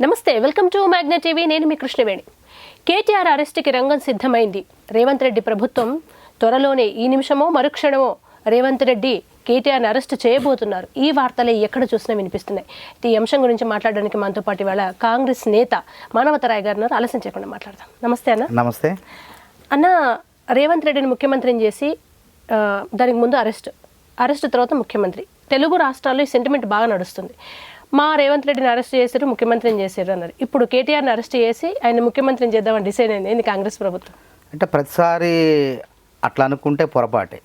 నమస్తే, welcome to magnet TV. నేను మీ కృష్ణవేణి. కేటీఆర్ అరెస్టుకి రంగం సిద్ధమైంది. రేవంత్ రెడ్డి ప్రభుత్వం త్వరలోనే ఈ నిమిషమో మరుక్షణమో రేవంత్ రెడ్డి కేటీఆర్ని అరెస్ట్ చేయబోతున్నారు. ఈ వార్తలే ఎక్కడ చూసినా వినిపిస్తున్నాయి. ఈ అంశం గురించి మాట్లాడడానికి మనతో పాటు ఇవాళ కాంగ్రెస్ నేత మానవతరాయ్ గారు ఆలస్యం చేయకుండా మాట్లాడదాం. నమస్తే అన్న. నమస్తే అన్న. రేవంత్ రెడ్డిని ముఖ్యమంత్రిని చేసి దానికి ముందు అరెస్ట్ తర్వాత ముఖ్యమంత్రి. తెలుగు రాష్ట్రాల్లో ఈ సెంటిమెంట్ బాగా నడుస్తుంది. మా రేవంత్ రెడ్డిని అరెస్ట్ చేశారు, ముఖ్యమంత్రిని చేశారు అన్నారు. ఇప్పుడు కేటీఆర్ని అరెస్ట్ చేసి ఆయన ముఖ్యమంత్రిని చేద్దామని డిసైడ్ అయింది. ఏంది కాంగ్రెస్ ప్రభుత్వం? అంటే ప్రతిసారి అట్లా అనుకుంటే పొరపాటే.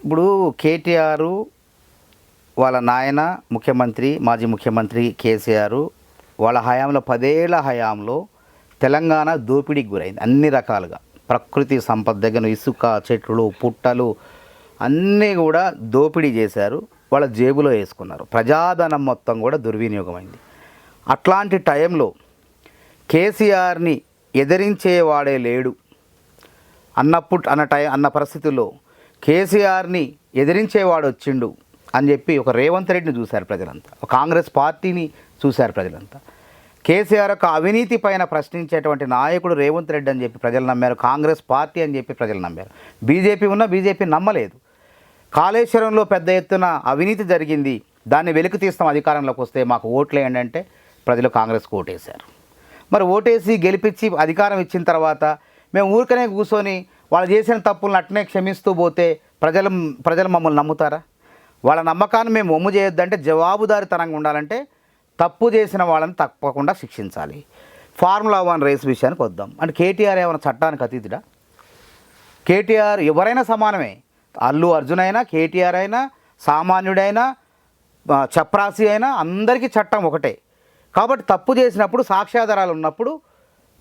ఇప్పుడు కేటీఆర్ వాళ్ళ నాయన ముఖ్యమంత్రి, మాజీ ముఖ్యమంత్రి కేసీఆర్ వాళ్ళ హయాంలో 10 ఏళ్ల హయాంలో తెలంగాణ దోపిడీకి గురైంది. అన్ని రకాలుగా ప్రకృతి సంపద దగ్గర ఇసుక, చెట్లు, పుట్టలు అన్నీ కూడా దోపిడీ చేశారు. వాళ్ళ జేబులో వేసుకున్నారు. ప్రజాధనం మొత్తం కూడా దుర్వినియోగమైంది. అట్లాంటి టైంలో కేసీఆర్ని ఎదిరించేవాడే లేడు అన్న పరిస్థితుల్లో కేసీఆర్ని ఎదిరించేవాడు వచ్చిండు అని చెప్పి ఒక రేవంత్ రెడ్డిని చూశారు ప్రజలంతా, ఒక కాంగ్రెస్ పార్టీని చూశారు ప్రజలంతా. కేసీఆర్ యొక్క అవినీతి పైన ప్రశ్నించేటువంటి నాయకుడు రేవంత్ రెడ్డి అని చెప్పి ప్రజలు నమ్మారు. కాంగ్రెస్ పార్టీ అని చెప్పి ప్రజలు నమ్మారు. బీజేపీ నమ్మలేదు. కాళేశ్వరంలో పెద్ద ఎత్తున అవినీతి జరిగింది, దాన్ని వెలికి తీస్తాం అధికారంలోకి వస్తే మాకు ఓట్లేయండి అంటే ప్రజలు కాంగ్రెస్కు ఓటేశారు. మరి ఓటేసి గెలిపించి అధికారం ఇచ్చిన తర్వాత మేము ఊరికనే కూర్చొని వాళ్ళు చేసిన తప్పులను అట్నే క్షమిస్తూ పోతే ప్రజలు మమ్మల్ని నమ్ముతారా? వాళ్ళ నమ్మకాన్ని మేము ఒమ్ము చేయొద్దంటే, జవాబుదారీతనంగా ఉండాలంటే తప్పు చేసిన వాళ్ళని తప్పకుండా శిక్షించాలి. ఫార్ములా 1 రేస్ విషయానికి వద్దాం. అంటే కేటీఆర్ ఏమైనా చట్టానికి అతీతుడా? కేటీఆర్ ఎవరైనా సమానమే. అల్లు అర్జున్ అయినా, కేటీఆర్ అయినా, సామాన్యుడైనా, చప్రాసి అయినా అందరికీ చట్టం ఒకటే. కాబట్టి తప్పు చేసినప్పుడు సాక్ష్యాధారాలు ఉన్నప్పుడు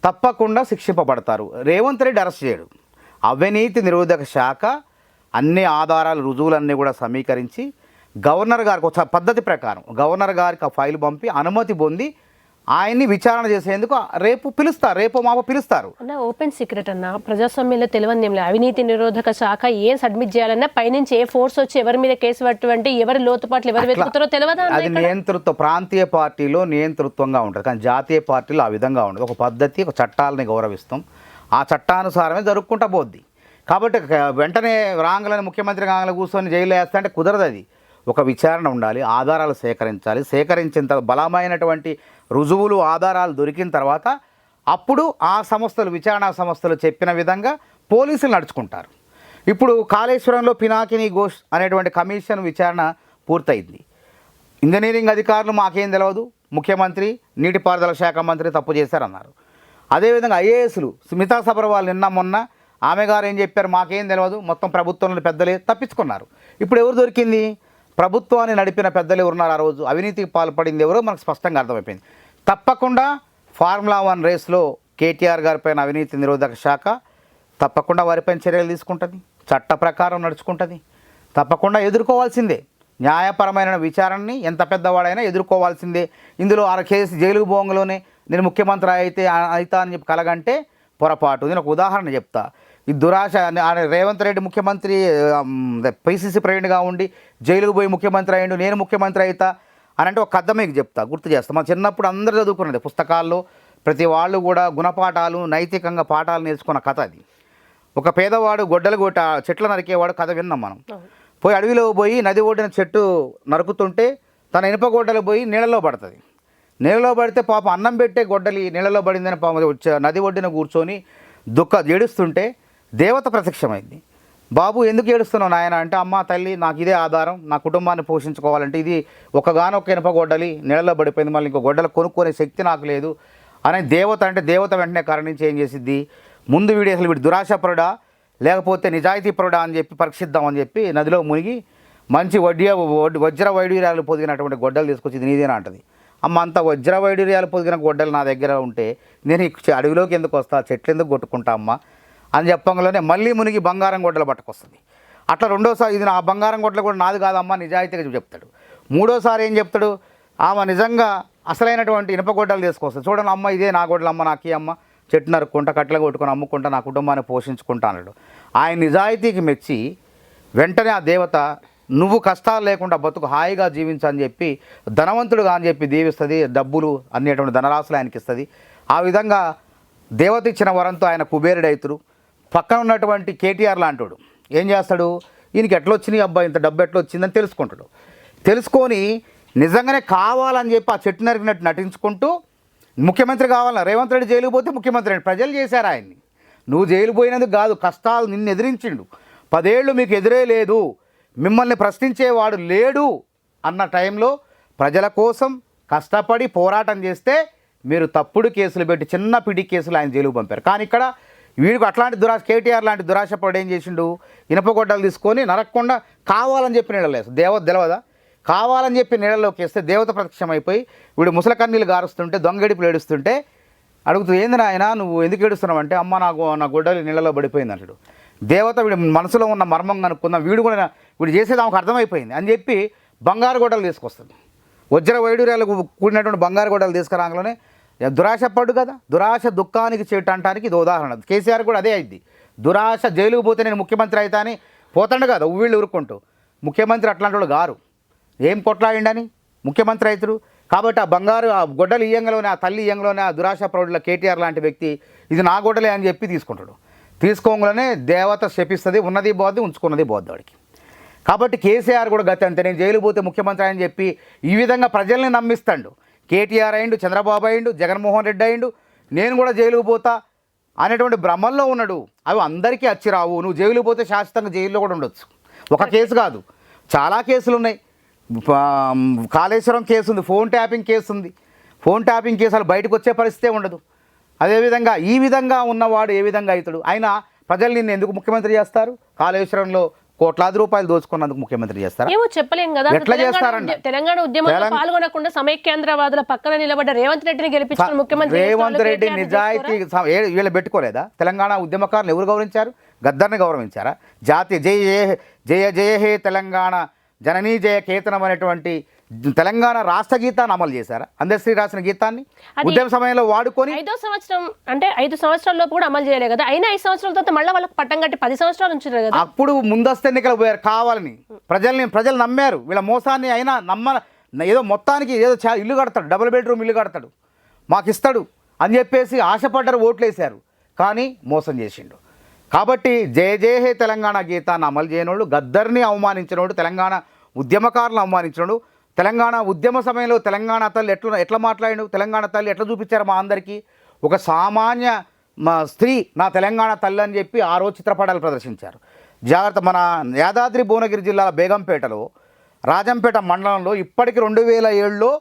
తప్పకుండా శిక్షింపబడతారు. రేవంత్ రెడ్డి అరెస్ట్ చేయడు. అవినీతి నిరోధక శాఖ అన్ని ఆధారాలు, రుజువులన్నీ కూడా సమీకరించి గవర్నర్ గారికి ఒక పద్ధతి ప్రకారం గవర్నర్ గారికి ఆ ఫైల్ పంపి అనుమతి పొంది ఆయన్ని విచారణ చేసేందుకు రేపు మాపో పిలుస్తారు. అన్న, ఓపెన్ సీక్రెట్ అన్న, ప్రజాస్వామ్యంలో తెలియని ఏం లేదు. అవినీతి నిరోధక శాఖ ఏం సబ్మిట్ చేయాలన్నా పైనుంచి ఏ ఫోర్స్ వచ్చి ఎవరి మీద కేసు పట్టు, ఎవరి లోతుపాట్లు ఎవరు వెతుకుతారో తెలియదా? అది ప్రాంతీయ పార్టీలో నియంతృత్వంగా ఉంటుంది, కానీ జాతీయ పార్టీలో ఆ విధంగా ఉండదు. ఒక పద్ధతి, ఒక చట్టాలని గౌరవిస్తాం, ఆ చట్టానుసారమే జరుపుకుంటా పోద్ది. కాబట్టి వెంటనే రాంగలని ముఖ్యమంత్రి కాంగల కూర్చొని జైల్లో వేస్తా అంటే కుదరదు. అది ఒక విచారణ ఉండాలి, ఆధారాలు సేకరించాలి. సేకరించిన తర్వాత బలమైనటువంటి రుజువులు, ఆధారాలు దొరికిన తర్వాత అప్పుడు ఆ సంస్థలు, విచారణా సంస్థలు చెప్పిన విధంగా పోలీసులు నడుచుకుంటారు. ఇప్పుడు కాళేశ్వరంలో పినాకిని ఘోష్ అనేటువంటి కమిషన్ విచారణ పూర్తయింది. ఇంజనీరింగ్ అధికారులు మాకేం తెలియదు, ముఖ్యమంత్రి, నీటిపారుదల శాఖ మంత్రి తప్పు చేశారన్నారు. అదేవిధంగా ఐఏఎస్లు స్మితా సబర్వాల్ నిన్న మొన్న ఆమె గారు ఏం చెప్పారు, మాకేం తెలియదు, మొత్తం ప్రభుత్వంలో పెద్దలే తప్పించుకున్నారు. ఇప్పుడు ఎవరు దొరికింది? ప్రభుత్వాన్ని నడిపిన పెద్దలు ఎవరున్నారు? ఆ రోజు అవినీతికి పాల్పడింది ఎవరో మనకు స్పష్టంగా అర్థమైపోయింది. తప్పకుండా ఫార్ములా 1 రేస్లో కేటీఆర్ గారిపైన అవినీతి నిరోధక శాఖ తప్పకుండా వారిపైన చర్యలు తీసుకుంటుంది, చట్ట ప్రకారం నడుచుకుంటుంది, తప్పకుండా ఎదుర్కోవాల్సిందే. న్యాయపరమైన విచారణని ఎంత పెద్దవాడైనా ఎదుర్కోవాల్సిందే. ఇందులో ఆ కేసు జైలుకు పోంగలోనే నేను ముఖ్యమంత్రి అవుతా అని చెప్పి కలగంటే పొరపాటు. నేను ఒక ఉదాహరణ చెప్తా. ఈ దురాశ, రేవంత్ రెడ్డి ముఖ్యమంత్రి పిసిసి ప్రెసిడెంట్గా ఉండి జైలుకు పోయి ముఖ్యమంత్రి అయ్యిండు, నేను ముఖ్యమంత్రి అవుతా అని అంటే ఒక కథ మీకు చెప్తా, గుర్తు చేస్తాం. మా చిన్నప్పుడు అందరూ చదువుకున్నది పుస్తకాల్లో, ప్రతి వాళ్ళు కూడా గుణపాఠాలు, నైతికంగా పాఠాలు నేర్చుకున్న కథ అది. ఒక పేదవాడు గొడ్డలు కొట్టి చెట్లు నరికేవాడు కథ విన్నాం మనం. పోయి అడవిలో పోయి నది ఒడ్డిన చెట్టు నరుకుతుంటే తన ఇనుప గొడ్డలు పోయి నీళ్ళలో పడుతుంది. నీళ్ళలో పడితే పాప అన్నం పెట్టే గొడ్డలి నీళ్ళలో పడిందని నది ఒడ్డిన కూర్చొని ఏడుస్తుంటే దేవత ప్రత్యక్షమైంది. బాబు ఎందుకు ఏడుస్తున్నావు నాయన అంటే, అమ్మ తల్లి నాకు ఇదే ఆధారం, నా కుటుంబాన్ని పోషించుకోవాలంటే ఇది ఒకగానొక్క ఇనుప గొడ్డలి నీళ్ళలో పడిపోయింది, మళ్ళీ ఇంకో గొడ్డలు కొనుక్కునే శక్తి నాకు లేదు అనే దేవత. అంటే దేవత వెంటనే కరుణించి ఏం చేసిద్ది, ముందు వీడు అసలు వీడు దురాశపరుడా లేకపోతే నిజాయితీపరుడా అని చెప్పి పరీక్షిద్దామని చెప్పి నదిలో మునిగి మంచి వజ్ర వైడూర్యాలు పొదిగినటువంటి గొడ్డలు తీసుకొచ్చి ఇది నీదేనా అంటది. అమ్మ, అంత వజ్ర వైడూర్యాలు పొదిగిన గొడ్డలు నా దగ్గర ఉంటే నేను అడవిలోకి ఎందుకు వస్తా, చెట్లు ఎందుకు కొట్టుకుంటా అమ్మ అని చెప్పంగానే మళ్ళీ మునిగి బంగారం గొడ్డలు పట్టుకొస్తుంది. అట్లా రెండోసారి ఇది నా బంగారం గొడ్డలు కూడా నాది కాదమ్మా నిజాయితీగా చెప్తాడు. మూడోసారి ఏం చెప్తాడు, ఆమె నిజంగా అసలైనటువంటి ఇనుప గొడ్డలు తీసుకొస్తుంది. చూడండి అమ్మ, ఇదే నా గొడ్డలు అమ్మ, నాకీ అమ్మ, చెట్టు నరుక్కుంటా, కట్టెలు కొట్టుకొని అమ్ముకుంటా, నా కుటుంబాన్ని పోషించుకుంటా అన్నాడు. ఆయన నిజాయితీకి మెచ్చి వెంటనే ఆ దేవత నువ్వు కష్టాలు లేకుండా బతుకు హాయిగా జీవించని చెప్పి ధనవంతుడుగా అని చెప్పి దీవిస్తుంది, డబ్బులు అన్నిటువంటి ధనరాశులు ఆయనకి ఇస్తుంది. ఆ విధంగా దేవత ఇచ్చిన వరంతో ఆయన కుబేరుడైతుడు. పక్కన ఉన్నటువంటి కేటీఆర్ లాంటివాడు ఏం చేస్తాడు, ఈయనకి ఎట్లా వచ్చినాయి అబ్బాయి, ఇంత డబ్బు ఎట్లా వచ్చిందని తెలుసుకుంటాడు. తెలుసుకొని నిజంగానే కావాలని చెప్పి ఆ చెట్టు నరికినట్టు నటించుకుంటూ ముఖ్యమంత్రి కావాలన్నా, రేవంత్ రెడ్డి జైలుకు పోతే ముఖ్యమంత్రి రెడ్డి ప్రజలు చేశారు ఆయన్ని. నువ్వు జైలు పోయినందుకు కాదు, కష్టాలు నిన్ను ఎదిరించిండు. 10 ఏళ్ళు మీకు ఎదురే లేదు, మిమ్మల్ని ప్రశ్నించేవాడు లేడు అన్న టైంలో ప్రజల కోసం కష్టపడి పోరాటం చేస్తే మీరు తప్పుడు కేసులు పెట్టి చిన్న పిడి కేసులు ఆయన జైలుకు పంపారు. కానీ ఇక్కడ వీడికి అట్లాంటి కేటీఆర్ లాంటి దురాశపడు ఏం చేసిండు, ఇనపగొడ్డలు తీసుకొని నరకకుండా కావాలని చెప్పి నీళ్ళలేసు. దేవత తెలవదా, కావాలని చెప్పి నీళ్ళలోకి వేస్తే దేవత ప్రత్యక్షమైపోయి వీడు ముసల కన్నీళ్ళు గారుస్తుంటే దొంగడిపులు ఏడుస్తుంటే అడుగుతూ ఏంది నాయన నువ్వు ఎందుకు ఏడుస్తున్నావు అంటే, అమ్మ నా గొడ్డలి నీళ్ళలో పడిపోయింది అంటాడు. దేవత వీడి మనసులో ఉన్న మర్మం కనుక్కుందాం, వీడు చేసేది ఆమెకు అర్థమైపోయింది అని చెప్పి బంగారు గొడ్డలు తీసుకొస్తుంది. వజ్ర వైడూర్యాలకు కూడినటువంటి బంగారు గొడ్డలు తీసుకురాగానే దురాశ పడ్డు కదా, దురాశ దుఃఖానికి చేటు అంటానికి ఇది ఉదాహరణ. కేసీఆర్ కూడా అదే అయింది. దురాశ జైలుకు పోతే నేను ముఖ్యమంత్రి అవుతా అని పోతాడు కదా వీళ్ళు ఊరుకుంటూ. ముఖ్యమంత్రి అట్లాంటి వాళ్ళు గారు, ఏం కొట్లాడిండని ముఖ్యమంత్రి అవుతారు. కాబట్టి ఆ గొడ్డలు ఇయ్యంగలోనే, ఆ తల్లి ఇయ్యంగలోనే ఆ దురాశ ప్రౌఢుల కేటీఆర్ లాంటి వ్యక్తి ఇది నా గొడ్డలే అని చెప్పి తీసుకుంటాడు. తీసుకోగానే దేవత శపిస్తుంది, ఉన్నది పోద్ది, ఉంచుకున్నది పోద్ది వాడికి. కాబట్టి కేసీఆర్ కూడా గతి అంతే, నేను జైలు పోతే ముఖ్యమంత్రి అని చెప్పి ఈ విధంగా ప్రజల్ని నమ్మిస్తాడు. కేటీఆర్ అయిండు, చంద్రబాబు అయిండు, జగన్మోహన్ రెడ్డి అయిండు, నేను కూడా జైలుకు పోతా అనేటువంటి భ్రమంలో ఉన్నాడు. అవి అందరికీ వచ్చి రావు. నువ్వు జైలు పోతే శాశ్వతంగా జైల్లో కూడా ఉండొచ్చు. ఒక కేసు కాదు, చాలా కేసులు ఉన్నాయి. కాళేశ్వరం కేసు ఉంది, ఫోన్ ట్యాపింగ్ కేసు ఉంది. ఫోన్ ట్యాపింగ్ కేసు అసలు బయటకు వచ్చే పరిస్థితే ఉండదు. అదేవిధంగా ఈ విధంగా ఉన్నవాడు ఏ విధంగా అవుతాడు? ఆయన ప్రజలు నిన్ను ఎందుకు ముఖ్యమంత్రి చేస్తారు? కాళేశ్వరంలో కోట్లాది రూపాయలు దోచుకున్నందుకు ముఖ్యమంత్రి చేస్తారు? ఏమో చెప్పలేం కదా. ఎట్లా చేస్తారండి? తెలంగాణ ఉద్యమంలో పాల్గొనకుండా సమైక్యాంధ్రవాదుల పక్కన నిలబడ్డ రేవంత్ రెడ్డిని గెలిపించిన ముఖ్యమంత్రి రేవంత్ రెడ్డి నిజాయితీ వీళ్ళు పెట్టుకోలేదా? తెలంగాణ ఉద్యమకారులు ఎవరు గౌరవించారు? గద్దర్ని గౌరవించారా? జాతీయ జయ జయ హే తెలంగాణ జననీ జయ కేతనం అనేటువంటి తెలంగాణ రాష్ట్ర గీతాన్ని అమలు చేశారా? అందశ్రీ రాసిన గీతాన్ని ఉద్యమ సమయంలో వాడుకొని 5వ సంవత్సరం అంటే 5 సంవత్సరాల లోపు కూడా అమలు చేయలేదు కదా. అయినా 5 సంవత్సరాల తర్వాత మళ్ళీ వాళ్ళకి పట్టం కట్టి 10 సంవత్సరాలు ఉంచారు కదా. అప్పుడు ముందస్తు ఎన్నికలు పోయారు కావాలని. ప్రజలు నమ్మారు వీళ్ళ మోసాన్ని. అయినా ఏదో మొత్తానికి ఏదో ఇల్లు కడతాడు, డబుల్ బెడ్రూమ్ ఇల్లు కడతాడు, మాకు ఇస్తాడు అని చెప్పేసి ఆశపడ్డారు, ఓట్లు వేశారు. కానీ మోసం చేసిండు. కాబట్టి జయ జయ హే తెలంగాణ గీతాన్ని అమలు చేయనోడు, గద్దర్ని అవమానించినోడు, తెలంగాణ ఉద్యమకారులను అవమానించినోడు, తెలంగాణ ఉద్యమ సమయంలో తెలంగాణ తల్లి ఎట్లా మాట్లాడాడు, తెలంగాణ తల్లి ఎట్లా చూపించారు మా అందరికీ? ఒక సామాన్య స్త్రీ నా తెలంగాణ తల్లి అని చెప్పి ఆ రోజు చిత్రపటాలు ప్రదర్శించారు. జాగ్రత్త, మన యాదాద్రి భువనగిరి జిల్లాల బేగంపేటలో రాజంపేట మండలంలో ఇప్పటికి 2007లో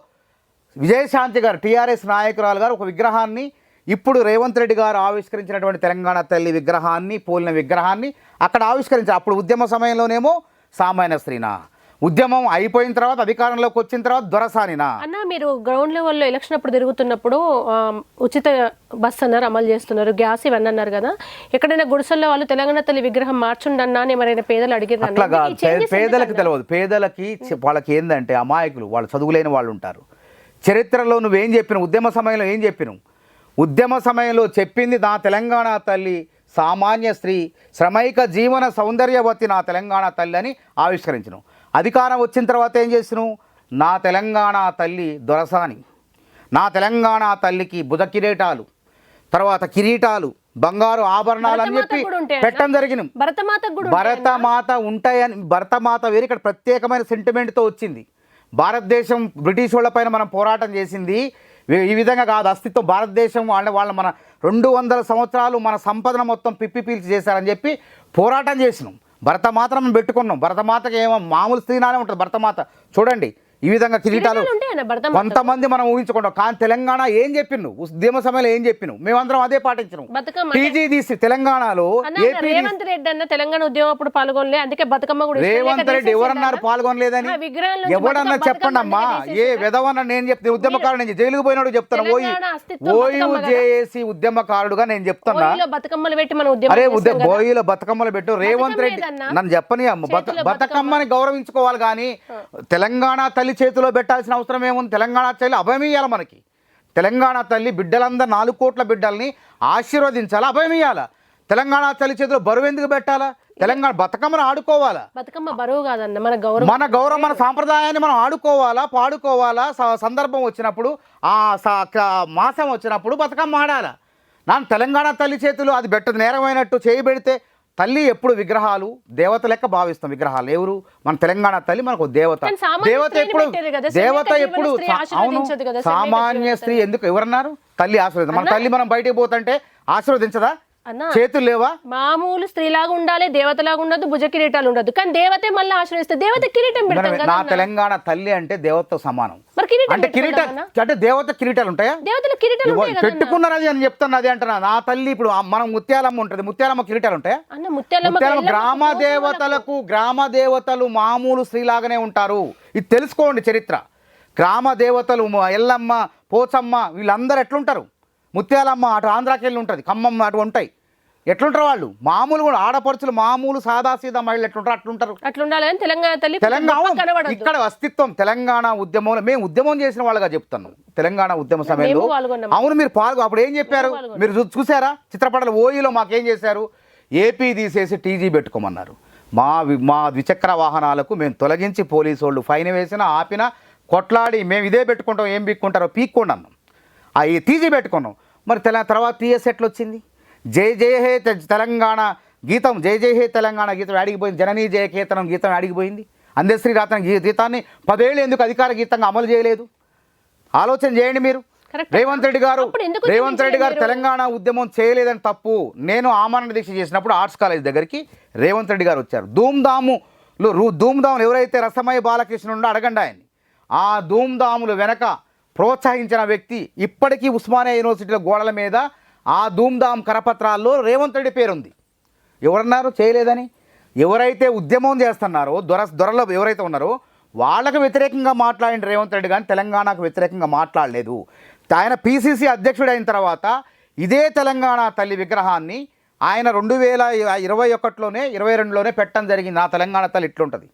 విజయశాంతి గారు టీఆర్ఎస్ నాయకురాలు గారు ఒక విగ్రహాన్ని, ఇప్పుడు రేవంత్ రెడ్డి గారు ఆవిష్కరించినటువంటి తెలంగాణ తల్లి విగ్రహాన్ని, పోలిన విగ్రహాన్ని అక్కడ ఆవిష్కరించారు. అప్పుడు ఉద్యమ సమయంలోనేమో సామాన్య స్త్రీనా, ఉద్యమం అయిపోయిన తర్వాత అధికారంలోకి వచ్చిన తర్వాత దొరసానినా? అన్న మీరు గ్రౌండ్ లెవెల్లో ఎలక్షన్ అప్పుడు తిరుగుతున్నప్పుడు ఉచిత బస్ అన్నారు, అమలు చేస్తున్నారు, గ్యాస్ ఇవన్నీ అన్నారు కదా. ఎక్కడైనా గుడిసెల్లో వాళ్ళు తెలంగాణ తల్లి విగ్రహం మార్చుండన్నా అని ఎవరైనా పేదలు అడిగారు? అట్లాగా పేదలకి తెలియదు. పేదలకి వాళ్ళకి ఏంటంటే అమాయకులు, వాళ్ళు చదువులేని వాళ్ళు ఉంటారు. చరిత్రలో నువ్వేం చెప్పినావు? ఉద్యమ సమయంలో ఏం చెప్పినావు? ఉద్యమ సమయంలో చెప్పింది నా తెలంగాణ తల్లి సామాన్య స్త్రీ, శ్రమైక జీవన సౌందర్యవతి నా తెలంగాణ తల్లి అని ఆవిష్కరించినావు. అధికారం వచ్చిన తర్వాత ఏం చేసినావు? నా తెలంగాణ తల్లి దొరసాని, నా తెలంగాణ తల్లికి భుజ కిరీటాలు, తర్వాత కిరీటాలు, బంగారు ఆభరణాలు అని చెప్పి పెట్టడం జరిగిన. భరతమాత ఉంటాయని, భరతమాత వేరు. ఇక్కడ ప్రత్యేకమైన సెంటిమెంట్తో వచ్చింది. భారతదేశం బ్రిటిష్ వాళ్ళపైన మనం పోరాటం చేసింది ఈ విధంగా కాదు. అస్తిత్వం భారతదేశం వాళ్ళ మన 200 సంవత్సరాలు మన సంపదన మొత్తం పిప్పి పీల్చి చేశారని చెప్పి పోరాటం చేసినాం. భరతమాత మనం పెట్టుకున్నాం. భరతమాతకి ఏమో మామూలు స్త్రీనానే ఉంటుంది భరతమాత. చూడండి ఈ విధంగా కిరీటాలు కొంతమంది మనం ఊహించుకుంటాం. కానీ తెలంగాణ ఏం చెప్పిను? ఉద్యమ సమయంలో ఏం చెప్పిను? మేమందరం అదే పాటించినాం. టీజీ తీసి తెలంగాణలో రేవంత్ రెడ్డి అన్న తెలంగాణ ఉద్యమం అప్పుడు పాల్గొనలే, అందుకే బతుకమ్మ కూడా. రేవంత్ రెడ్డి ఎవరన్నారు పాల్గొనలేదని? ఎవడన్నా చెప్పండి అమ్మా. ఏ విధవన్న నేను చెప్తే ఉద్యమకారుడు, నేను జైలుకు పోయినాడు చెప్తాను. ఓయూజేఏసీ ఉద్యమకారుడుగా నేను చెప్తున్నా. బతుకమ్మలు పెట్టి మన ఉద్యమం, అరే బోయిలో బతుకమ్మలు పెట్టు. రేవంత్ రెడ్డి నన్ను చెప్పని అమ్మ, బతుకమ్మని గౌరవించుకోవాలి కానీ తెలంగాణ తల్లి చేతిలో పెట్టాల్సిన అవసరం ఏముంది? తెలంగాణ తల్లి అభయం ఇవ్వాలి మనకి. తెలంగాణ తల్లి బిడ్డలందరూ 4 కోట్ల బిడ్డల్ని ఆశీర్వదించాలి, అభయం ఇవ్వాలి. తెలంగాణ తల్లి చేతిలో బరువు ఎందుకు పెట్టాలా? తెలంగాణ బతుకమ్మను ఆడుకోవాలా? బతుకమ్మ బరువు కాదన్న, మన గౌరవం, మన గౌరవం, మన సాంప్రదాయాన్ని మనం ఆడుకోవాలా, పాడుకోవాలా. సందర్భం వచ్చినప్పుడు, మాసం వచ్చినప్పుడు బతుకమ్మ ఆడాలా. తెలంగాణ తల్లి చేతులు అది నేరమైనట్టు చేయబెడితే, తల్లి ఎప్పుడు విగ్రహాలు దేవత లెక్క భావిస్తాం. విగ్రహాలు ఎవరు? మన తెలంగాణ తల్లి మనకు దేవత. దేవత ఎప్పుడు అవును, సామాన్య స్త్రీ ఎందుకు ఎవరన్నారు? తల్లి ఆశీర్వదించ. మన తల్లి మనం బయటికి పోతుంటే ఆశీర్వదించదా? చేతులు లేవా? మామూలు స్త్రీలాగా ఉండాలి, దేవతలాగా ఉండదు, భుజ కిరీటాలు ఉండదు. కానీ దేవతే మళ్ళీ ఆశ్రయిస్తే దేవత కిరీటం పెడతాం కదా. నా తెలంగాణ తల్లి అంటే దేవతతో సమానం. అంటే కిరీటం అంటే దేవత కిరీటాలు ఉంటాయా? దేవతల కిరీటాలు పెట్టుకున్నది అని చెప్తాను. అది అంటున్నా. నా తల్లి ఇప్పుడు మనం ముత్యాలమ్మ ఉంటుంది, ముత్యాలమ్మ కిరీటాలు ఉంటాయా? ముత్యాలమ్మ గ్రామ దేవతలకు, గ్రామ దేవతలు మామూలు స్త్రీలాగానే ఉంటారు. ఇది తెలుసుకోండి చరిత్ర. గ్రామ దేవతలు ఎల్లమ్మ, పోచమ్మ వీళ్ళందరూ ఎట్లుంటారు? ముత్యాలమ్మ అటు ఆంధ్రాకి వెళ్ళి ఉంటుంది, ఖమ్మం అటు ఉంటాయి. ఎట్లుంటారు వాళ్ళు? మామూలు కూడా ఆడపడుచులు, మామూలు సాదాసీదా మహిళలు ఎట్లుంటారు అట్లుంటారు. అట్లుండాలని తెలంగాణ తల్లి, తెలంగాణ ఇక్కడ అస్తిత్వం. తెలంగాణ ఉద్యమంలో మేము ఉద్యమం చేసిన వాళ్ళగా చెప్తున్నాం. తెలంగాణ ఉద్యమ సమయంలో అవును మీరు అప్పుడు ఏం చెప్పారు? మీరు చూసారా చిత్రపటాలు? ఓయిలో మాకేం చేశారు? ఏపీ తీసేసి టీజీ పెట్టుకోమన్నారు. మా ద్విచక్ర వాహనాలకు మేము తొలగించి పోలీసు వాళ్ళు ఫైన్ వేసినా ఆపినా కొట్లాడి మేము ఇదే పెట్టుకుంటాం, ఏం పీక్కుంటారో పీక్కోండి అన్నాం. అవి టీజీ పెట్టుకున్నాం. మరి తర్వాత టీఎస్ ఎట్లా వచ్చింది? జై జయ హే తెలంగాణ గీతం, జై జయ హే తెలంగాణ గీతం అడిగిపోయింది. జననీ జయకేతనం గీతం అడిగిపోయింది. అందశ్రీ రాతన గీతాన్ని 10 ఏళ్ళు ఎందుకు అధికార గీతంగా అమలు చేయలేదు? ఆలోచన చేయండి మీరు. రేవంత్ రెడ్డి గారు తెలంగాణ ఉద్యమం చేయలేదని తప్పు. నేను ఆమరణ దీక్ష చేసినప్పుడు ఆర్ట్స్ కాలేజ్ దగ్గరికి రేవంత్ రెడ్డి గారు వచ్చారు. ధూమ్ధాములు ఎవరైతే రసమయ బాలకృష్ణ ఉండో అడగండి ఆయన్ని. ఆ ధూమ్ధాములు వెనక ప్రోత్సహించిన వ్యక్తి ఇప్పటికీ ఉస్మానియా యూనివర్సిటీలో గోడల మీద ఆ ధూమ్ధామ్ కరపత్రాల్లో రేవంత్ రెడ్డి పేరుంది. ఎవరన్నారు చేయలేదని? ఎవరైతే ఉద్యమం చేస్తున్నారో దొరలో ఎవరైతే ఉన్నారో వాళ్ళకు వ్యతిరేకంగా మాట్లాడిన రేవంత్ రెడ్డి కానీ తెలంగాణకు వ్యతిరేకంగా మాట్లాడలేదు. ఆయన పిసిసి అధ్యక్షుడు అయిన తర్వాత ఇదే తెలంగాణ తల్లి విగ్రహాన్ని ఆయన 2021లోనే 22లోనే పెట్టడం జరిగింది. నా తెలంగాణ తల్లి ఇట్లుంటుంది.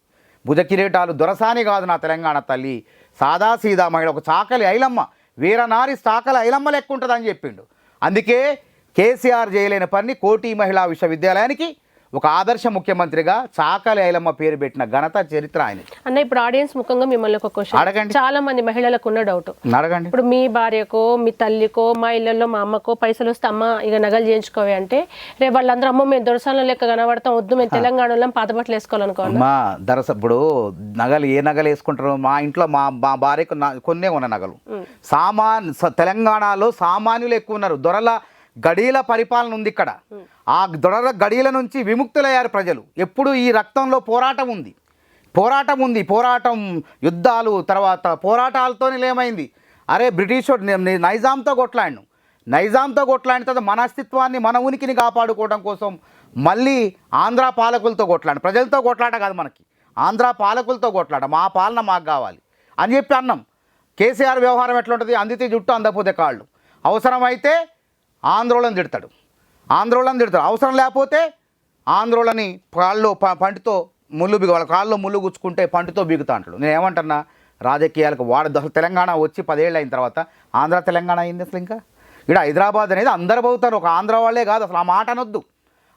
భుజ కిరీటాలు, దొరసాని కాదు నా తెలంగాణ తల్లి, సాదాసీదా మహిళ, ఒక చాకలి ఐలమ్మ, వీరనారి చాకలి ఐలమ్మ లెక్క ఉంటుందని చెప్పిండు. అందుకే కేసీఆర్ చేయలేని పని కోటి మహిళా విశ్వవిద్యాలయానికి ఒక ఆదర్శ ముఖ్యమంత్రిగా చాకలి ఐలమ్మ పేరు పెట్టిన ఘనత చరిత్ర ఆయన. అన్న ఇప్పుడు ఆడియన్స్ ముఖంగా మిమ్మల్ని ఒక క్వశ్చన్ అడగండి. చాలా మంది మహిళలకు ఉన్న డౌట్ అడగండి. ఇప్పుడు మీ భార్యకో, మీ తల్లికో, మా ఇళ్లలో మా అమ్మకో పైసలు వస్తే అమ్మ ఇక నగలు చేయించుకోవి అంటే రేపు వాళ్ళందరూ అమ్మ మేము దొరసాల లెక్క కనబడతాం, వద్దు మేము తెలంగాణలో పాత బట్టలు వేసుకోవాలనుకోవాలి. మా ఇప్పుడు నగలు ఏ నగలు వేసుకుంటారు? మా ఇంట్లో మా భార్యకు కొన్నే ఉన్న నగలు. తెలంగాణలో సామాన్యులు ఎక్కువ ఉన్నారు. దొరల గడీల పరిపాలన ఉంది ఇక్కడ. ఆ దొరల గడీల నుంచి విముక్తులయ్యారు ప్రజలు. ఎప్పుడు ఈ రక్తంలో పోరాటం ఉంది. పోరాటం యుద్ధాలు తర్వాత పోరాటాలతోనే ఏమైంది? అరే బ్రిటిష్ నైజాంతో కొట్లాడిన తర్వాత మన అస్తిత్వాన్ని, మన ఉనికిని కాపాడుకోవడం కోసం మళ్ళీ ఆంధ్ర పాలకులతో కొట్లాడు. ప్రజలతో కొట్లాట కాదు మనకి, ఆంధ్ర పాలకులతో కొట్లాట. మా పాలన మాకు కావాలి అని చెప్పి అన్నాం. కేసీఆర్ వ్యవహారం ఎట్లుంటుంది? అందితే జుట్టు అందకపోతే కాళ్ళు. అవసరమైతే ఆంధ్రోళన తిడతాడు. అవసరం లేకపోతే ఆంధ్రోళని పంటితో వాళ్ళ కాళ్ళలో ముళ్ళు గుచ్చుకుంటే పంటితో బీగుతా అంటాడు. నేను ఏమంటున్నా, రాజకీయాలకు అసలు తెలంగాణ వచ్చి 10 ఏళ్ళు అయిన తర్వాత ఆంధ్ర తెలంగాణ అయింది. అసలు ఇంకా ఇక్కడ హైదరాబాద్ అనేది అందరు పోతారు, ఒక ఆంధ్ర వాళ్ళే కాదు. అసలు ఆ మాట అనొద్దు,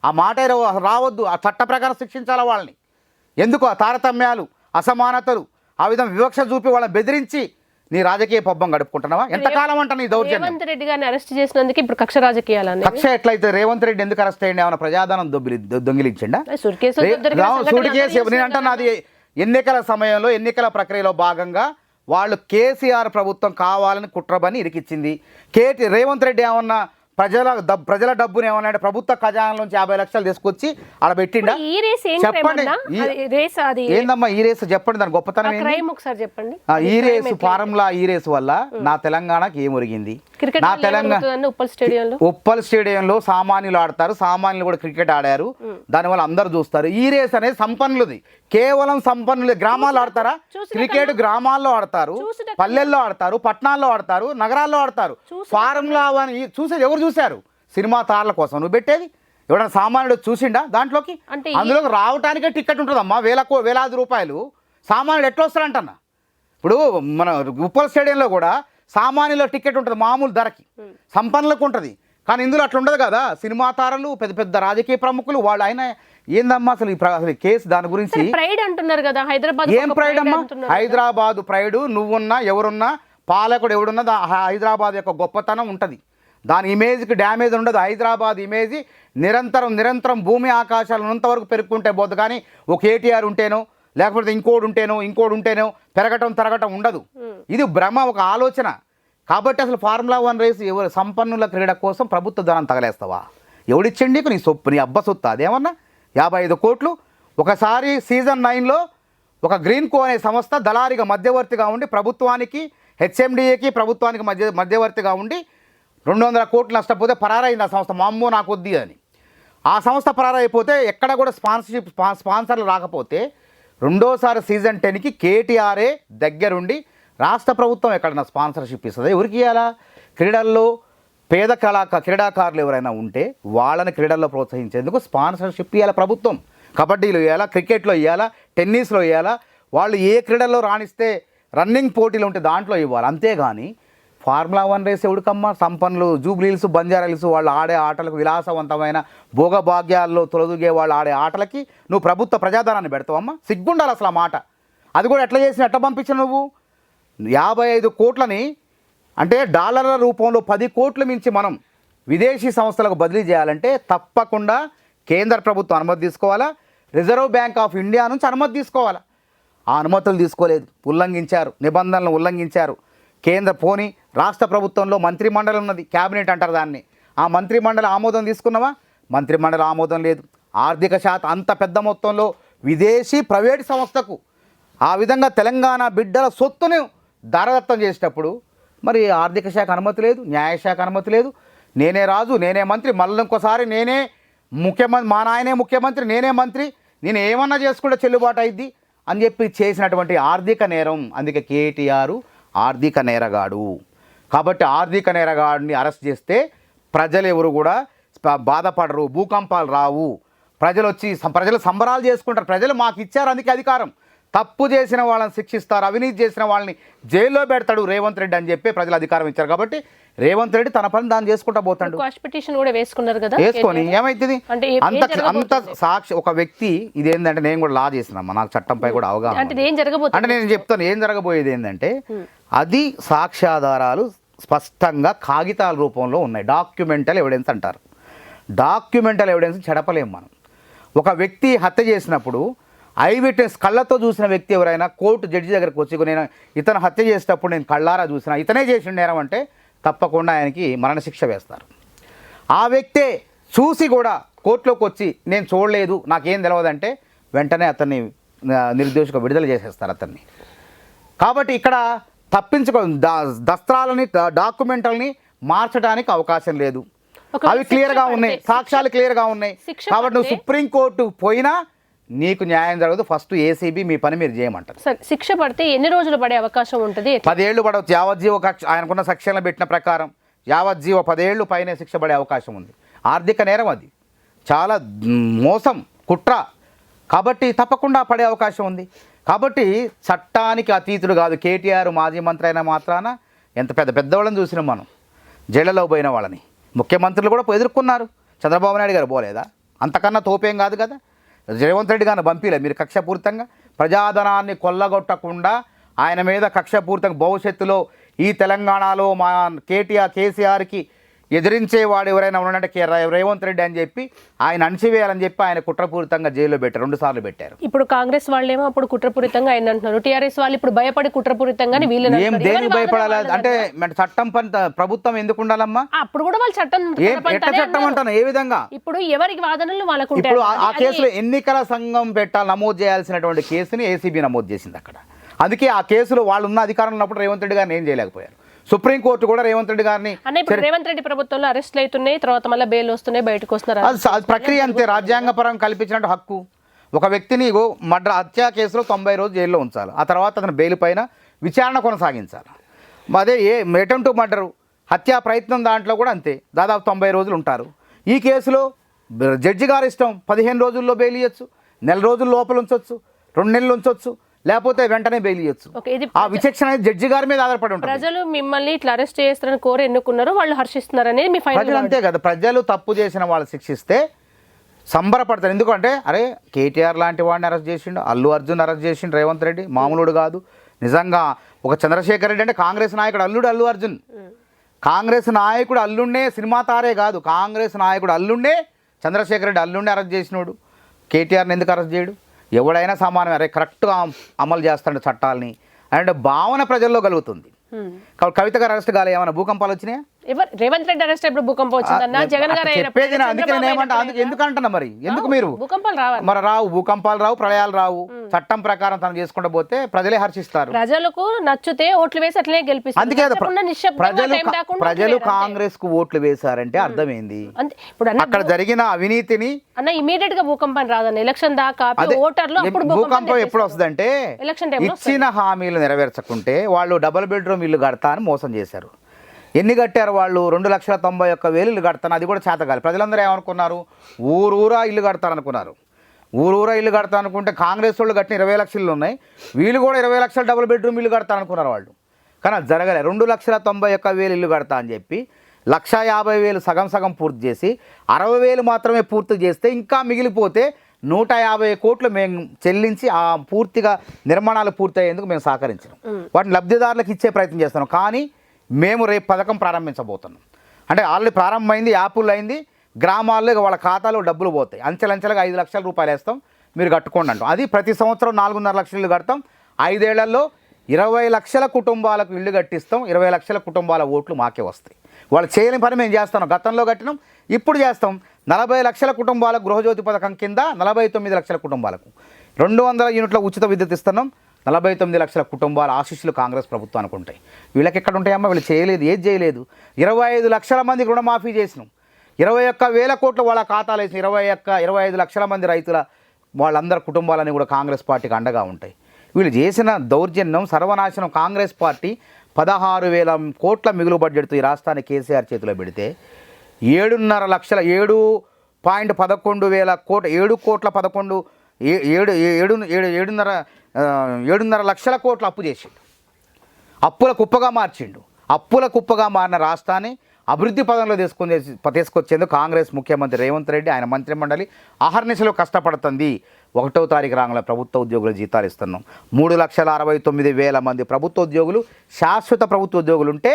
ఆ మాట రావద్దు. ఆ చట్ట ప్రకారం శిక్షించాలి వాళ్ళని. ఎందుకు ఆ తారతమ్యాలు, అసమానతలు, ఆ విధంగా వివక్ష చూపి వాళ్ళని బెదిరించి నీ రాజకీయ పబ్బం గడుపుకుంటున్నావా? ఎంతకాలం అంట నీ దౌర్జన్యం? రేవంత్ రెడ్డి గారిని అరెస్ట్ చేసినందుకు ఇప్పుడు కక్ష రాజకీయాలని. కక్ష ఎట్లయితే? రేవంత్ రెడ్డి ఎందుకు అరెస్ట్ అయ్యండి? ఏమైనా ప్రజాధనం దొంగిలించిండా? Suit case. నేను అంటున్నా, అది ఎన్నికల సమయంలో, ఎన్నికల ప్రక్రియలో భాగంగా వాళ్ళు కేసీఆర్ ప్రభుత్వం కావాలని కుట్రబని ఇరికిచ్చింది. రేవంత్ రెడ్డి ఏమన్నా ప్రజల డబ్బును ఏమన్నా ప్రభుత్వ ఖజానా నుంచి 50 లక్షలు తీసుకొచ్చి అలా పెట్టిండా? చెప్పండి ఏందమ్మా ఈ రేసు? చెప్పండి దాని గొప్పతనం చెప్పండి. ఈ రేసు ఫార్ములా, ఈ రేసు వల్ల నా తెలంగాణకి ఏం ఒరిగింది? నా తెలంగాణ ఉప్పల్ స్టేడియంలో సామాన్యులు ఆడతారు, సామాన్యులు కూడా క్రికెట్ ఆడారు, దానివల్ల అందరు చూస్తారు. ఈ రేస్ అనేది సంపన్నులది, కేవలం సంపన్నులు. గ్రామాల్లో ఆడతారా క్రికెట్? గ్రామాల్లో ఆడతారు, పల్లెల్లో ఆడతారు, పట్టణాల్లో ఆడతారు, నగరాల్లో ఆడతారు. ఫార్ములా అని చూసేది ఎవరు చూశారు? సినిమా తారల కోసం నువ్వు పెట్టేది. ఎవడన్నా సామాన్యుడు చూసిండా దాంట్లోకి? అందులోకి రావటానికే టికెట్ ఉంటుందమ్మా, వేలాది రూపాయలు. సామాన్యుడు ఎట్లా వస్తాడంటన్నా? ఇప్పుడు మన ఉప్పల్ స్టేడియంలో కూడా సామాన్యుల టికెట్ ఉంటుంది మామూలు ధరకి, సంపన్నులకు ఉంటుంది. కానీ ఇందులో అట్లా ఉండదు కదా. సినిమా తారలు, పెద్ద పెద్ద రాజకీయ ప్రముఖులు వాళ్ళు. ఆయన ఏందమ్మా అసలు అసలు కేసు దాని గురించి ప్రైడ్ అంటున్నారు కదా హైదరాబాద్. ఏం ప్రైడ్ అమ్మా? హైదరాబాద్ ప్రైడ్ నువ్వున్నా ఎవరున్నా పాలకుడు ఎవడున్నా హైదరాబాద్ యొక్క గొప్పతనం ఉంటుంది. దాని ఇమేజ్కి డ్యామేజ్ ఉండదు. హైదరాబాద్ ఇమేజ్ నిరంతరం భూమి ఆకాశాలు ఉన్నంతవరకు పెరుగుకుంటే పోదు. కానీ ఒక కేటీఆర్ ఉంటేనో లేకపోతే ఇంకోటి ఉంటేనో తరగటం ఉండదు. ఇది భ్రమ, ఒక ఆలోచన. కాబట్టి అసలు ఫార్ములా 1 రేసు ఎవరు సంపన్నుల క్రీడ కోసం ప్రభుత్వ ధనం తగలేస్తావా? ఎవడిచ్చండి నీ సొప్పు, నీ అబ్బ సొత్తు అదేమన్నా 55 కోట్లు. ఒకసారి సీజన్ 9లో ఒక గ్రీన్ కో అనే సంస్థ దళారిగా మధ్యవర్తిగా ఉండి ప్రభుత్వానికి హెచ్ఎండిఏకి ప్రభుత్వానికి మధ్యవర్తిగా ఉండి 200 కోట్లు నష్టపోతే పరారైంది ఆ సంస్థ. మా అమ్మో నాకు వద్ది అని. ఆ సంస్థ పరారైపోతే ఎక్కడ కూడా స్పాన్సర్లు రాకపోతే రెండోసారి సీజన్ 10కి కేటీఆర్ఏ దగ్గరుండి రాష్ట్ర ప్రభుత్వం ఎక్కడన్నా స్పాన్సర్షిప్ ఇస్తుంది. ఎవరికి ఇవ్వాలా? క్రీడల్లో పేద క్రీడాకారులు ఎవరైనా ఉంటే వాళ్ళని క్రీడల్లో ప్రోత్సహించేందుకు స్పాన్సర్షిప్ ఇవ్వాలి ప్రభుత్వం. కబడ్డీలో ఇవ్వాలా, క్రికెట్లో ఇవ్వాలా, టెన్నిస్లో ఇవ్వాలా. వాళ్ళు ఏ క్రీడల్లో రాణిస్తే రన్నింగ్ పోటీలు ఉంటే దాంట్లో ఇవ్వాలి. అంతేగాని ఫార్ములా 1 రేస్ ఎవడికమ్మా? సంపన్నులు, జూబ్లీహిల్స్, బంజారాహిల్స్ వాళ్ళు ఆడే ఆటలకు, విలాసవంతమైన భోగభాగ్యాల్లో తొలదుగే వాళ్ళు ఆడే ఆటలకి నువ్వు ప్రభుత్వ ప్రజాధనాన్ని పెడతావమ్మా? సిగ్గుండాలి అసలు ఆ మాట. అది కూడా ఎట్లా చేసి ఎట్లా పంపించిన నువ్వు? 55 కోట్లని అంటే డాలర్ల రూపంలో 10 కోట్లు మించి మనం విదేశీ సంస్థలకు బదిలీ చేయాలంటే తప్పకుండా కేంద్ర ప్రభుత్వం అనుమతి తీసుకోవాలా, రిజర్వ్ బ్యాంక్ ఆఫ్ ఇండియా నుంచి అనుమతి తీసుకోవాలా. ఆ అనుమతులు తీసుకోలేదు, ఉల్లంఘించారు, నిబంధనలను ఉల్లంఘించారు. రాష్ట్ర ప్రభుత్వంలో మంత్రిమండలి ఉన్నది, క్యాబినెట్ అంటారు దాన్ని. ఆ మంత్రిమండలి ఆమోదం తీసుకున్నావా? మంత్రిమండలి ఆమోదం లేదు. ఆర్థిక శాఖ అంత పెద్ద మొత్తంలో విదేశీ ప్రైవేట్ సంస్థకు ఆ విధంగా తెలంగాణ బిడ్డల సొత్తును దారదత్తం చేసేటప్పుడు మరి ఆర్థిక శాఖ అనుమతి లేదు, న్యాయశాఖ అనుమతి లేదు. నేనే రాజు, నేనే మంత్రి, మళ్ళీ ఇంకోసారి నేనే ముఖ్యమంత్రి, మా నాయనే ముఖ్యమంత్రి, నేనే మంత్రి, నేను ఏమన్నా చేసుకుంటే చెల్లుబాటు అయింది అని చెప్పి చేసినటువంటి ఆర్థిక నేరం. అందుకే కేటీఆర్ ఆర్థిక నేరగాడు. కాబట్టి ఆర్థిక నేరగాడిని అరెస్ట్ చేస్తే ప్రజలు ఎవరు కూడా బాధపడరు, భూకంపాలు రావు. ప్రజలు సంబరాలు చేసుకుంటారు. ప్రజలు మాకు ఇచ్చారు అందుకే అధికారం. తప్పు చేసిన వాళ్ళని శిక్షిస్తారు, అవినీతి చేసిన వాళ్ళని జైల్లో పెడతాడు రేవంత్ రెడ్డి అని చెప్పి ప్రజలు అధికారం ఇచ్చారు. కాబట్టి రేవంత్ రెడ్డి తన పని దాన్ని చేసుకుంటా పోతాడు. వేసుకొని ఏమైతుంది? అంత సాక్షి ఒక వ్యక్తి ఇదేంటంటే, నేను కూడా లా చేసినమ్మా, నాకు చట్టంపై కూడా అవగాహన అంటే నేను చెప్తాను ఏం జరగబోయేది ఏంటంటే, అది సాక్ష్యాధారాలు స్పష్టంగా కాగితాల రూపంలో ఉన్నాయి. డాక్యుమెంటల్ ఎవిడెన్స్ అంటారు. డాక్యుమెంటల్ ఎవిడెన్స్ చెడపలేము మనం. ఒక వ్యక్తి హత్య చేసినప్పుడు ఐ విట్నెస్ కళ్ళతో చూసిన వ్యక్తి ఎవరైనా కోర్టు జడ్జి దగ్గరకు వచ్చి నేను ఇతను హత్య చేసేటప్పుడు నేను కళ్ళారా చూసిన, ఇతనే చేసిన నేరం అంటే తప్పకుండా ఆయనకి మరణశిక్ష వేస్తారు. ఆ వ్యక్తే చూసి కూడా కోర్టులోకి వచ్చి నేను చూడలేదు, నాకేం తెలియదంటే వెంటనే అతన్ని నిర్దోషిగా విడుదల చేసేస్తారు అతన్ని. కాబట్టి ఇక్కడ దస్త్రాలని, డాక్యుమెంటల్ని మార్చడానికి అవకాశం లేదు. అవి క్లియర్గా ఉన్నాయి, సాక్ష్యాలు క్లియర్గా ఉన్నాయి. కాబట్టి నువ్వు సుప్రీంకోర్టు పోయినా నీకు న్యాయం జరగదు. ఫస్ట్ ఏసీబీ మీ పని మీరు చేయమంటారు. శిక్ష పడితే ఎన్ని రోజులు పడే అవకాశం ఉంటుంది? 10 ఏళ్ళు పడవచ్చు. యావజ్జీవ ఆయనకున్న సెక్షన్లు పెట్టిన ప్రకారం యావజ్జీవ 10 ఏళ్ళు పైన శిక్ష పడే అవకాశం ఉంది. ఆర్థిక నేరం అది, చాలా మోసం, కుట్ర. కాబట్టి తప్పకుండా పడే అవకాశం ఉంది. కాబట్టి చట్టానికి అతీతుడు కాదు కేటీఆర్. మాజీ మంత్రి అయిన మాత్రాన ఎంత పెద్దవాళ్ళని చూసినాం మనం, జైళ్ళలో పోయిన వాళ్ళని. ముఖ్యమంత్రులు కూడా ఎదుర్కొన్నారు. చంద్రబాబు నాయుడు గారు పోలేదా? అంతకన్నా తోపేం కాదు కదా. రేవంత్ రెడ్డి గారిని పంపిలే మీరు కక్షపూరితంగా? ప్రజాధనాన్ని కొల్లగొట్టకుండా ఆయన మీద కక్షపూరితంగా భవిష్యత్తులో ఈ తెలంగాణలో మా కేసీఆర్కి ఎదిరించేవాడు ఎవరైనా ఉన్నాడంటే రేవంత్ రెడ్డి అని చెప్పి ఆయన అణచివేయాలని చెప్పి ఆయన కుట్రపూరితంగా జైల్లో పెట్టారు. 2 సార్లు పెట్టారు. ఇప్పుడు కాంగ్రెస్ వాళ్ళేమో అప్పుడు కుట్రపూరితంగా ఆయన అంటున్నారు, టీఆర్ఎస్ వాళ్ళు ఇప్పుడు భయపడి కుట్రపూరితంగా ఏం దేనికి భయపడాలి అంటే చట్టం పని ప్రభుత్వం ఎందుకు ఉండాలమ్మా? అప్పుడు కూడా వాళ్ళు చట్టం చట్టం అంటాను ఏ విధంగా? ఇప్పుడు ఎవరికి వాదనలు వాళ్ళకు. ఇప్పుడు ఆ కేసులో ఎన్నికల సంఘం నమోదు చేయాల్సినటువంటి కేసుని ఏసీబీ నమోదు చేసింది అక్కడ. అందుకే ఆ కేసులో వాళ్ళు ఉన్న అధికారంలో ఉన్నప్పుడు రేవంత్ రెడ్డి గారిని ఏం చేయలేకపోయారు. సుప్రీంకోర్టు కూడా రేవంత్ రెడ్డి గారిని రేవంత్ రెడ్డి ప్రభుత్వంలో అరెస్ట్లు అవుతున్నాయి, తర్వాత మళ్ళీ బెయిల్ వస్తున్నాయి, బయటకు వస్తున్నారు. అది ప్రక్రియ అంతే. రాజ్యాంగపరంగా కల్పించినట్టు హక్కు. ఒక వ్యక్తిని హత్యా కేసులో 90 రోజులు జైల్లో ఉంచాలి. ఆ తర్వాత అతను బెయిల్ పైన విచారణ కొనసాగించాలి. అదే అటెంప్ట్ టు మర్డర్, హత్యా ప్రయత్నం దాంట్లో కూడా అంతే, దాదాపు 90 రోజులు ఉంటారు. ఈ కేసులో జడ్జి గారి ఇష్టం, 15 రోజుల్లో బెయిల్ ఇవ్వచ్చు, నెల రోజుల లోపల ఉంచవచ్చు, 2 నెలలు ఉంచవచ్చు. లేకపోతే వెంటనే బెయిల్ ఇవ్వచ్చు. ఓకే, ఇది ఆ విచక్షణ అనేది జడ్జి గారి మీద ఆధారపడి ఉంటుంది. ప్రజలు మిమ్మల్ని ఇట్లా అరెస్ట్ చేస్తారని కోరి ఎన్నుకున్నారు, వాళ్ళు హర్షిస్తున్నారు అనేది మీ ఫైనల్. ప్రజలు అంతే కదా, ప్రజలు తప్పు చేసిన వాళ్ళు శిక్షిస్తే సంబరపడతారు. ఎందుకంటే అరే కేటీఆర్ లాంటి వాడిని అరెస్ట్ చేసిండు, అల్లు అర్జున్ అరెస్ట్ చేసిండు రేవంత్ రెడ్డి, మామూలుడు కాదు. నిజంగా ఒక చంద్రశేఖర్ రెడ్డి అంటే కాంగ్రెస్ నాయకుడు అల్లుడు అల్లు అర్జున్, కాంగ్రెస్ నాయకుడు అల్లుండే, సినిమా తారే కాదు, కాంగ్రెస్ నాయకుడు అల్లుండే చంద్రశేఖర్ రెడ్డి అల్లుండే అరెస్ట్ చేసినోడు. కేటీఆర్ని ఎందుకు అరెస్ట్ చేయడు? ఎవడైనా సమానమే, అరే కరెక్ట్గా అమలు చేస్తాడు చట్టాలని అంటే భావన ప్రజల్లో కలుగుతుంది. కాబట్టి కవిత గారు అరెస్ట్ కాలే, ఏమైనా భూకంపాలు వచ్చినాయా? ఎవరు రేవంత్ రెడ్డి అరెస్ట్ ఎప్పుడు భూకంపం వచ్చిందన్న? జగన్ గారు చెప్పేది అందుకే నేను ఏమంటా, ఎందుకు అంటున్నా మరి, ఎందుకు మీరు భూకంపాలు రావాలి? మరి రావు, భూకంపాలు రావు, ప్రళయాలు రావు. చట్టం ప్రకారం తను చేసుకుంటూ పోతే ప్రజలే హర్షిస్తారు. ప్రజలకు నచ్చితే ఓట్లు వేసి అట్లనే గెలిపిస్తారు. అందుకే ప్రజలు అంతే. కాంగ్రెస్ కు ఓట్లు వేశారంటే అర్థమైంది. అంతే. ఇప్పుడు అన్న అక్కడ జరిగిన అవినీతిని ఇమీడియట్ గా భూకంపం రాదన్న, ఎలక్షన్ దాకా ఓటర్లు అప్పుడు భూకంపం ఎప్పుడు వస్తుందంటే ఎలక్షన్ టైంలో ఇచ్చిన హామీలు నెరవేర్చకుంటే వాళ్ళు డబుల్ బెడ్రూమ్ ఇల్లు కడతా అని మోసం చేశారు. ఎన్ని కట్టారు వాళ్ళు? 2,91,000 ఇల్లు కడతాను, అది కూడా చేతగాలి. ప్రజలందరూ ఏమనుకున్నారు? ఊరూరా ఇల్లు కడతారనుకున్నారు. ఊరూరా ఇల్లు కడతా అనుకుంటే కాంగ్రెస్ వాళ్ళు కట్టిన 20 లక్షల ఇల్లు ఉన్నాయి, వీళ్ళు కూడా 20 లక్షల డబుల్ బెడ్రూమ్ ఇల్లు కడతారనుకున్నారు వాళ్ళు. కానీ అది జరగలే. 2,91,000 ఇల్లు కడతా అని చెప్పి 1,50,000 సగం సగం పూర్తి చేసి 60,000 మాత్రమే పూర్తి చేస్తే ఇంకా మిగిలిపోతే 150 కోట్లు మేము చెల్లించి ఆ పూర్తిగా నిర్మాణాలు పూర్తయ్యేందుకు మేము సహకరించాం. వాటిని లబ్ధిదారులకు ఇచ్చే ప్రయత్నం చేస్తున్నాం. కానీ మేము రేపు పథకం ప్రారంభించబోతున్నాం. అంటే ఆల్రెడీ ప్రారంభమైంది, యాప్లు అయింది, గ్రామాల్లో వాళ్ళ ఖాతాలో డబ్బులు పోతాయి. అంచెలంచెలుగా 5 లక్షల రూపాయలు వేస్తాం, మీరు కట్టుకోండి అంటాం. అది ప్రతి సంవత్సరం 4.5 లక్షల ఇల్లు కడతాం. 5 ఏళ్లలో 20 లక్షల కుటుంబాలకు ఇల్లు కట్టిస్తాం. 20 లక్షల కుటుంబాల ఓట్లు మాకే వస్తాయి. వాళ్ళు చేయలేని పని మేము చేస్తాం. గతంలో కట్టినాం, ఇప్పుడు చేస్తాం. 40 లక్షల కుటుంబాలకు గృహజ్యోతి పథకం కింద 49 లక్షల కుటుంబాలకు 200 యూనిట్ల ఉచిత విద్యుత్ ఇస్తున్నాం. 49 లక్షల కుటుంబాల ఆశీస్సులు కాంగ్రెస్ ప్రభుత్వానికి ఉంటాయి. వీళ్ళకి ఎక్కడ ఉంటాయమ్మా? వీళ్ళు చేయలేదు, ఏది చేయలేదు. 25 లక్షల మంది రుణమాఫీ చేసినాం. 21,000 కోట్లు వాళ్ళ ఖాతాలు వేసిన 25 లక్షల మంది రైతుల వాళ్ళందరి కుటుంబాలని కూడా కాంగ్రెస్ పార్టీకి అండగా ఉంటాయి. వీళ్ళు చేసిన దౌర్జన్యం, సర్వనాశనం. కాంగ్రెస్ పార్టీ 16,000 కోట్ల మిగులు బడ్జెట్తో ఈ రాష్ట్రాన్ని కేసీఆర్ చేతిలో పెడితే 7.5 లక్షల 7.11 కోట్ల 7.5 లక్షల కోట్లు అప్పు చేసిండు. అప్పుల కుప్పగా మార్చిండు. అప్పుల కుప్పగా మారిన రాష్ట్రాన్ని అభివృద్ధి పదంలో తీసుకొచ్చేందుకు కాంగ్రెస్ ముఖ్యమంత్రి రేవంత్ రెడ్డి, ఆయన మంత్రిమండలి అహర్నిశలో కష్టపడుతుంది. 1వ తారీఖు రాగానే ప్రభుత్వ ఉద్యోగుల జీతాలు ఇస్తున్నాం. 3,69,000 మంది ప్రభుత్వ ఉద్యోగులు, శాశ్వత ప్రభుత్వ ఉద్యోగులు ఉంటే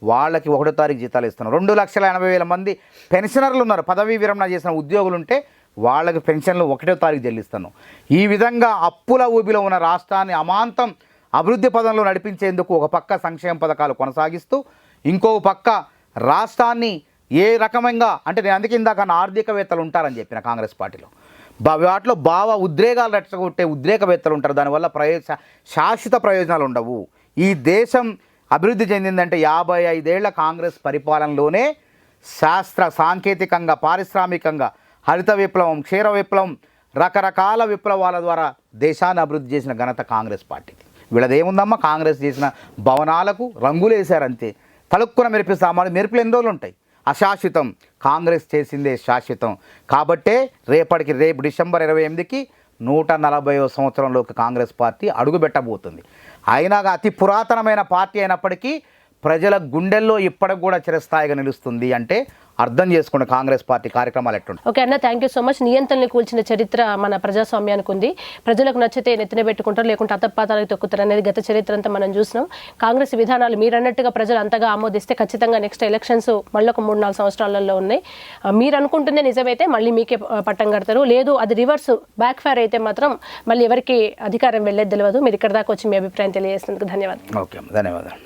వాళ్ళకి 1వ తారీఖు జీతాలు ఇస్తున్నాం. 2,80,000 మంది పెన్షనర్లు ఉన్నారు, పదవీ విరమణ చేసిన ఉద్యోగులు ఉంటే వాళ్ళకి పెన్షన్లు 1వ తారీఖు చెల్లిస్తున్నాం. ఈ విధంగా అప్పుల ఊబిలో ఉన్న రాష్ట్రాన్ని అమాంతం అభివృద్ధి పదంలో నడిపించేందుకు ఒక పక్క సంక్షేమ పథకాలు కొనసాగిస్తూ, ఇంకో పక్క రాష్ట్రాన్ని ఏ రకమంగా అంటే నేను అందుకే ఇందాక ఆర్థికవేత్తలు ఉంటారని చెప్పిన కాంగ్రెస్ పార్టీలో వాటిలో ఉద్రేకాలు రెచ్చగొట్టే ఉద్రేకవేత్తలు ఉంటారు. దానివల్ల శాశ్వత ప్రయోజనాలు ఉండవు. ఈ దేశం అభివృద్ధి చెందిందంటే 55 ఏళ్ల కాంగ్రెస్ పరిపాలనలోనే శాస్త్ర సాంకేతికంగా, పారిశ్రామికంగా, హరిత విప్లవం, క్షీర విప్లవం, రకరకాల విప్లవాల ద్వారా దేశాన్ని అభివృద్ధి చేసిన ఘనత కాంగ్రెస్ పార్టీది. వీళ్ళదేముందమ్మా? కాంగ్రెస్ చేసిన భవనాలకు రంగులు వేశారంతే, తలుక్కున మెరిపిస్తా. మెరుపులు ఎన్ని రోజులు ఉంటాయి? అశాశ్వతం. కాంగ్రెస్ చేసిందే శాశ్వతం. కాబట్టే రేపు డిసెంబర్ 28కి 140వ సంవత్సరంలోకి కాంగ్రెస్ పార్టీ అడుగుపెట్టబోతుంది. అయినా అతి పురాతనమైన పార్టీ అయినప్పటికీ ప్రజల గుండెల్లో ఇప్పటికి కూడా చిరస్థాయిగా నిలుస్తుంది. అంటే అర్థం చేసుకోండి కాంగ్రెస్ పార్టీ కార్యక్రమాలు ఎట్లుంటాయి. ఓకే అన్న, థ్యాంక్ యూ సో మచ్. నియంత్రణని కూల్చిన చరిత్ర మన ప్రజాస్వామ్యానికి ఉంది. ప్రజలకు నచ్చితే నెత్తిన పెట్టుకుంటారు, లేకుంటే అతపాతాలకు తొక్కుతారు అనేది గత చరిత్ర అంతా మనం చూసినాం. కాంగ్రెస్ విధానాలు మీరు అన్నట్టుగా ప్రజలు అంతగా ఆమోదిస్తే ఖచ్చితంగా నెక్స్ట్ ఎలక్షన్స్ మళ్ళీ ఒక 3-4 సంవత్సరాలలో ఉన్నాయి. మీరు అనుకుంటుందే నిజమైతే మళ్ళీ మీకే పట్టం కడతారు. లేదు అది రివర్స్ బ్యాక్ ఫైర్ అయితే మాత్రం మళ్ళీ ఎవరికి అధికారం వెళ్ళేది తెలియదు. మీరు ఇక్కడ దాకా వచ్చి మీ అభిప్రాయం తెలియజేసినందుకు ధన్యవాదాలు. ఓకే, ధన్యవాదాలు.